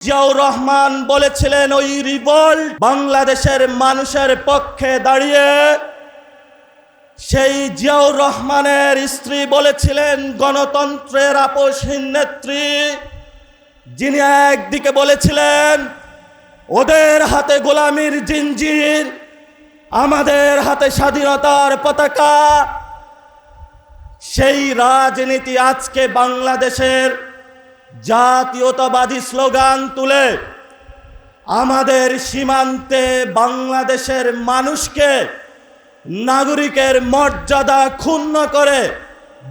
জিয়াউর রহমান বলেছিলেন ওই রিভল্ট বাংলাদেশের মানুষের পক্ষে দাঁড়িয়ে। সেই জিয়াউর রহমানের স্ত্রী বলেছিলেন গণতন্ত্রের আপোষহীন নেত্রী, যিনি একদিকে বলেছিলেন ওদের হাতে গোলামির জিঞ্জির, আমাদের হাতে স্বাধীনতার পতাকা। সেই রাজনীতি আজকে বাংলাদেশের জাতীয়তাবাদী স্লোগান তুলে আমাদের সীমান্তে বাংলাদেশের মানুষকে নাগরিকের মর্যাদা ক্ষুণ্ণ করে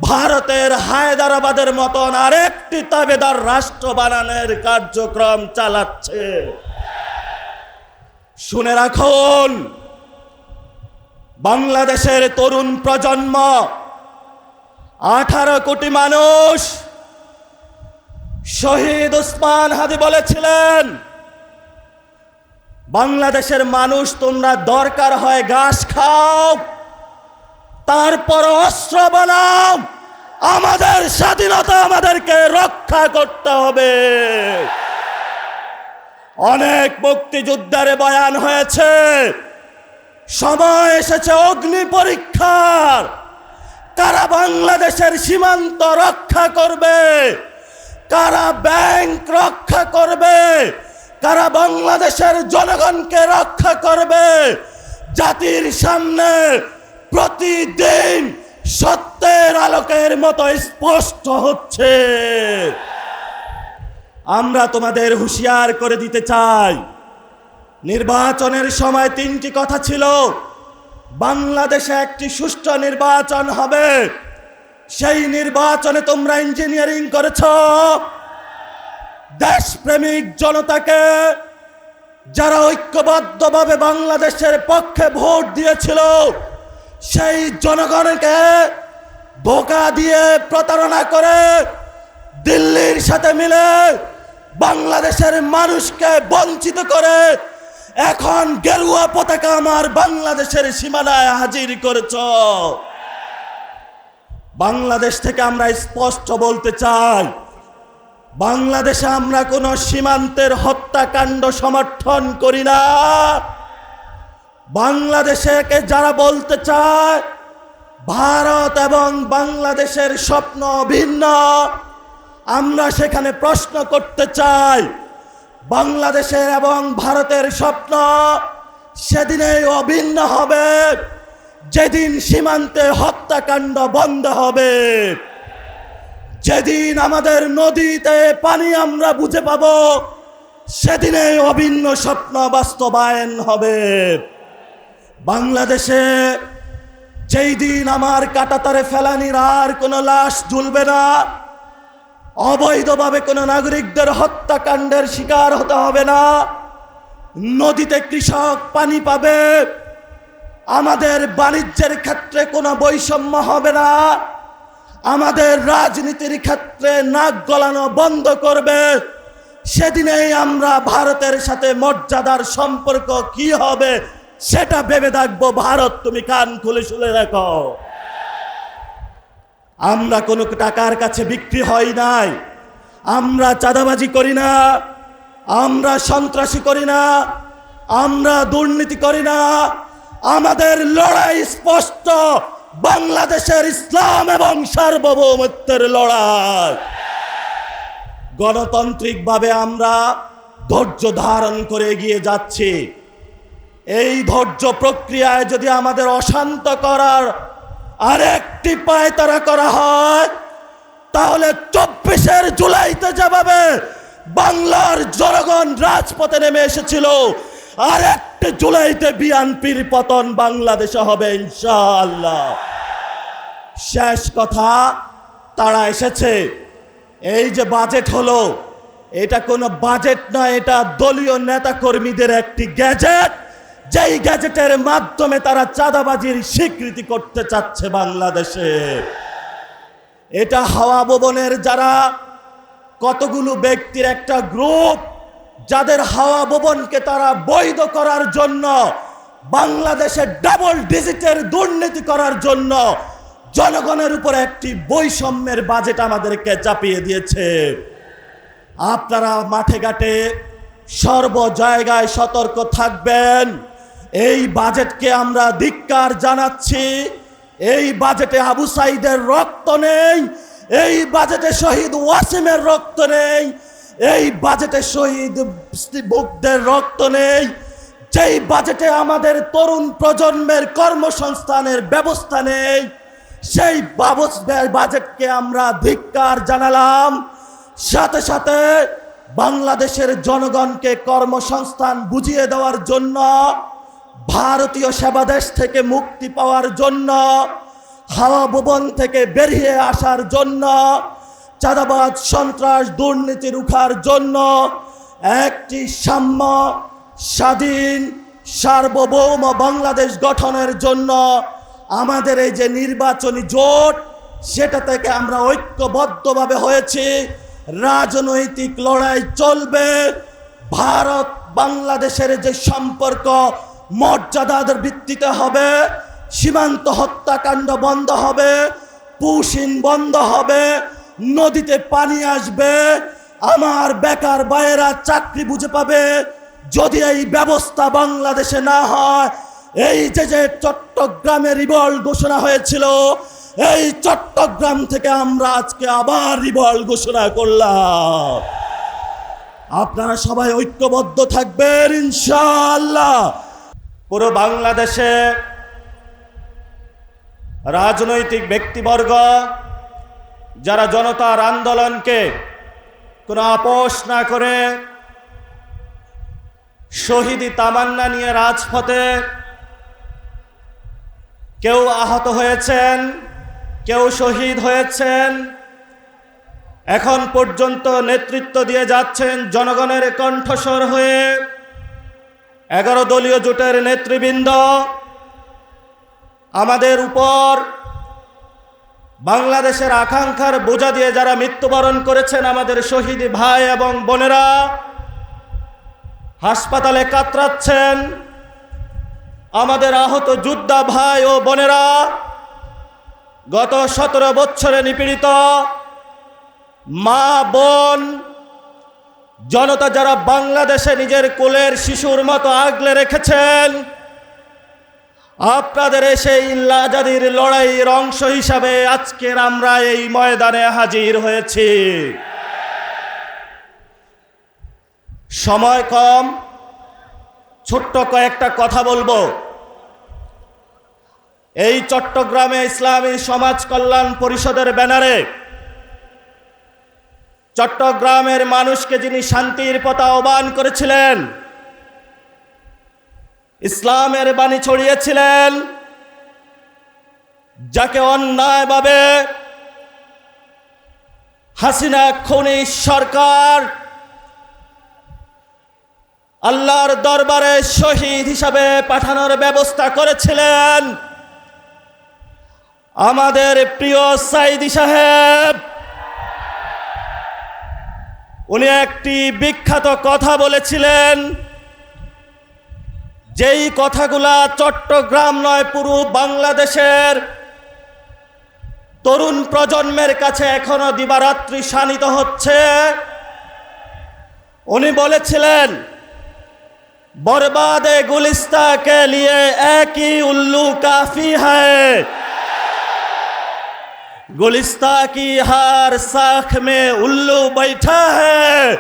ভারতের হায়দ্রাবাদের মতন আরেকটি তাবেদার রাষ্ট্র বানানোর কার্যক্রম চালাচ্ছে। শুনে রাখুন, বাংলাদেশের তরুণ প্রজন্ম 18 কোটি মানুষ। শহীদ ওসমান হাদি বলেছিলেন বাংলাদেশের মানুষ তোমরা দরকার হয় ঘাস খাও, তারপর অস্ত্র বানাও, আমাদের স্বাধীনতা আমাদেরকে রক্ষা করতে হবে। অনেক মুক্তিযুদ্ধের বয়ান হয়েছে, সময় এসেছে অগ্নি পরীক্ষার। কারা বাংলাদেশের সীমান্ত রক্ষা করবে, কারা ব্যাংক রক্ষা করবে, কারা বাংলাদেশের জনগণকে রক্ষা করবে, জাতির সামনে প্রতিদিন সত্যের আলোকের মতো স্পষ্ট হচ্ছে। আমরা তোমাদের হুঁশিয়ার করে দিতে চাই, নির্বাচনের সময় 3টি কথা ছিল। বাংলাদেশে একটি সুষ্ঠু নির্বাচন হবে, সেই নির্বাচনে তোমরা ইঞ্জিনিয়ারিং করেছ। দেশপ্রেমিক জনতাকে যারা ঐক্যবদ্ধভাবে বাংলাদেশের পক্ষে ভোট দিয়েছিল, সেই জনগণকে ধোঁকা দিয়ে প্রতারণা করে দিল্লির সাথে মিলে বাংলাদেশের মানুষকে বঞ্চিত করে এখন গেরুয়া পতাকা আমার বাংলাদেশের সীমানায় হাজির করেছ। বাংলাদেশ থেকে আমরা স্পষ্ট বলতে চাই, বাংলাদেশে আমরা কোনো সীমান্তের হত্যাকাণ্ড সমর্থন করি না। বাংলাদেশে যারা বলতে চায় ভারত এবং বাংলাদেশের স্বপ্ন ভিন্ন, আমরা সেখানে প্রশ্ন করতে চাই, বাংলাদেশের এবং ভারতের স্বপ্ন সেদিনেই অভিন্ন হবে যেদিন সীমান্তে হত্যাকাণ্ড বন্ধ হবে, যেদিন আমাদের নদীতে পানি আমরা বুঝে পাব, সেদিনে অভিন্ন স্বপ্ন বাস্তবায়ন হবে। বাংলাদেশে যেই দিন আমার কাঁটাতারে ফেলানির আর কোনো লাশ ঝুলবে না, অবৈধভাবে কোনো নাগরিকদের হত্যাকাণ্ডের শিকার হতে হবে না, নদীতে কৃষক পানি পাবে, আমাদের বাণিজ্যের ক্ষেত্রে কোনো বৈষম্য হবে না, আমাদের রাজনীতির ক্ষেত্রে নাক গলানো বন্ধ করবে, সেদিনেই আমরা ভারতের সাথে মর্যাদার সম্পর্ক কি হবে সেটা ভেবে দেখবো। ভারত, তুমি কান খুলে শুনে রাখো, আমরা কোনো টাকার কাছে বিক্রি হই নাই, আমরা চাঁদাবাজি করি না, আমরা সন্ত্রাসী করি না, আমরা দুর্নীতি করি না। আমাদের লড়াই স্পষ্ট, বাংলাদেশের ইসলাম এবং সার্বভৌমত্বের লড়াই। গণতান্ত্রিকভাবে আমরা ধৈর্য ধারণ করে এগিয়ে যাচ্ছি। এই ধৈর্য প্রক্রিয়ায় যদি আমাদের অশান্ত করার আরেকটি পায়তারা করা হয়, তাহলে 24 জুলাইতে যেভাবে বাংলার জনগণ রাজপথে নেমে এসেছিল, আরেকটি জুলাইতে বিএনপির পতন বাংলাদেশে হবে ইনশাআল্লাহ। শেষ কথা, তারা এসেছে। এই যে বাজেট হলো, এটা কোনো বাজেট নয়, এটা দলীয় নেতাকর্মীদের একটি গ্যাজেট, যেই গ্যাজেটের মাধ্যমে তারা চাঁদাবাজির স্বীকৃতি করতে চাচ্ছে বাংলাদেশে। এটা হাওয়া ভবনের যারা কতগুলো ব্যক্তির একটা গ্রুপ, যাদের হাওয়া ভবনকে তারা বৈধ করার জন্য, বাংলাদেশে ডাবল ডিজিটের দুর্নীতি করার জন্য জনগণের উপর একটি বৈষম্যের বাজেট আমাদেরকে চাপিয়ে দিয়েছে। আপনারা মাঠে ঘাটে সর্ব জায়গায় সতর্ক থাকবেন। এই বাজেটকে আমরা ধিক্কার জানাচ্ছি। এই বাজেটে আবু সাইদের রক্ত নেই, এই বাজেটে শহীদ ওয়াসিমের রক্ত নেই, এই বাজেটে শহীদ মুগ্ধের রক্ত নেই, যেই বাজেটে আমাদের তরুণ প্রজন্মের কর্মসংস্থানের ব্যবস্থা নেই, সেই বাজেটকে আমরা ধিক্কার জানালাম। সাথে সাথে বাংলাদেশের জনগণকে কর্মসংস্থান বুঝিয়ে দেওয়ার জন্য, ভারতীয় সেবাদেশ থেকে মুক্তি পাওয়ার জন্য, হাওয়া ভবন থেকে বেরিয়ে আসার জন্য, চাঁদাবাজ সন্ত্রাস দুর্নীতি রুখার জন্য, একটি সাম্য স্বাধীন সার্বভৌম বাংলাদেশ গঠনের জন্য আমাদের এই যে নির্বাচনী জোট, সেটা থেকে আমরা ঐক্যবদ্ধভাবে হয়েছি। রাজনৈতিক লড়াই চলবে। ভারত বাংলাদেশের যে সম্পর্ক মর্যাদার ভিত্তিতে হবে, সীমান্ত হত্যাকাণ্ড বন্ধ হবে, পুশিন বন্ধ হবে, নদীতে পানি আসবে, আমার বেকার ভাইয়েরা চাকরি বুঝে পাবে। যদি এই ব্যবস্থা বাংলাদেশে না হয়, এই যে চট্টগ্রামে রিভল্ট ঘোষণা হয়েছিল, এই চট্টগ্রাম থেকে আমরা আজকে আবার রিভল্ট ঘোষণা করলাম। আপনারা সবাই ঐক্যবদ্ধ থাকবেন ইনশাআল্লাহ। পুরো বাংলাদেশে রাজনৈতিক ব্যক্তিবর্গ যারা জনতার আন্দোলনকে কোনো আপোষ না করে শহীদি তামান্না নিয়ে রাজপথে কেউ আহত হয়েছেন, কেউ শহীদ হয়েছেন, এখন পর্যন্ত নেতৃত্ব দিয়ে যাচ্ছেন জনগণের কণ্ঠস্বর হয়ে 11 দলীয় জোটের নেতৃবৃন্দ। আমাদের উপর বাংলাদেশের আকাঙ্ক্ষার বোঝা দিয়ে যারা মৃত্যুবরণ করেছেন, আমাদের শহীদ ভাই এবং বোনেরা হাসপাতালে কাতরাচ্ছেন, আমাদের আহত যোদ্ধা ভাই ও বোনেরা গত 17 বছরে নিপীড়িত মা বোন জনতা যারা বাংলাদেশে নিজের কোলের শিশুর মতো আগলে রেখেছেন, আপনাদের সেই আজাদির লড়াইয়ের অংশ হিসাবে আজকের আমরা এই ময়দানে হাজির হয়েছি। সময় কম, ছোট্ট কয়েকটা কথা বলবো। এই চট্টগ্রামে ইসলামী সমাজ কল্যাণ পরিষদের ব্যানারে চট্টগ্রামের মানুষকে যিনি শান্তির পথে আহ্বান করেছিলেন, ইসলামের বাণী ছড়িয়েছিলেন, যাকে অন্যায়ভাবে হাসিনা খুনি সরকার আল্লাহর দরবারে শহীদ হিসাবে পাঠানোর ব্যবস্থা করেছিলেন, আমাদের প্রিয় সাইদি সাহেব। উনি একটি বিখ্যাত কথা বলেছিলেন, যেই কথাগুলা চট্টগ্রাম নয় পুরো বাংলাদেশের তরুণ প্রজন্মের কাছে এখনো দিবারাত্রি শানিত হচ্ছে। উনি বলেছিলেন, बर्बाद गुलिस्ता के लिए एक ही उल्लू काफी है, गुलिस्ता की हर शाख में उल्लू बैठा है,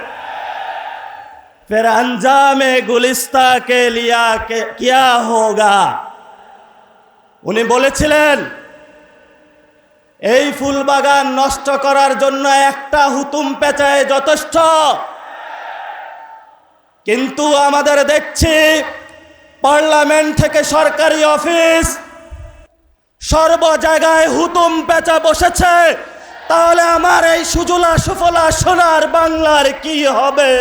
फिर अंजाम गुलिस्ता के लिए क्या होगा। उन्हें বলেছিলেন, এই ফুল বাগান নষ্ট করার জন্য একটা হুতুম পেঁচায় যথেষ্ট, কিন্তু আমাদের দেখছি পার্লামেন্ট থেকে সরকারি অফিস সর্ব জায়গায় হুতুম পেঁচা বসেছে। তাহলে আমার এই সুজলা সুফলা সোনার বাংলার কি হবে?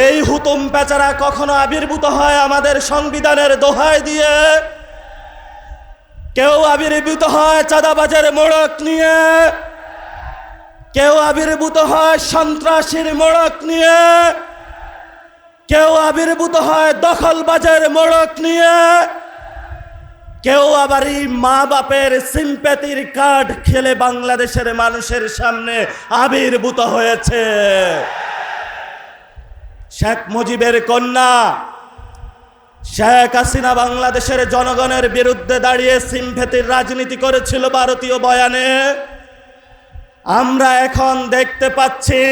এই হুতুম পেঁচারা কখনো আবির্ভূত হয় আমাদের সংবিধানের দোহাই দিয়ে, কেউ আবির্ভূত হয় চাঁদাবাজের মোড়ক নিয়ে, কেউ আবির্ভূত হয় সন্ত্রাসীর মোড়ক নিয়ে, কেউ আবির্ভূত হয় দখলবাজের মোড়ক নিয়ে, কেউ আবার এই মা বাপের সিম্প্যাথির কার্ড খেলে বাংলাদেশের মানুষের সামনে আবির্ভূত হয়েছে। শেখ মুজিবের কন্যা শেখ হাসিনা বাংলাদেশের জনগণের বিরুদ্ধে দাঁড়িয়ে সিম্প্যাথির রাজনীতি করেছিল ভারতীয় বয়ানে। আমরা এখন দেখতে পাচ্ছি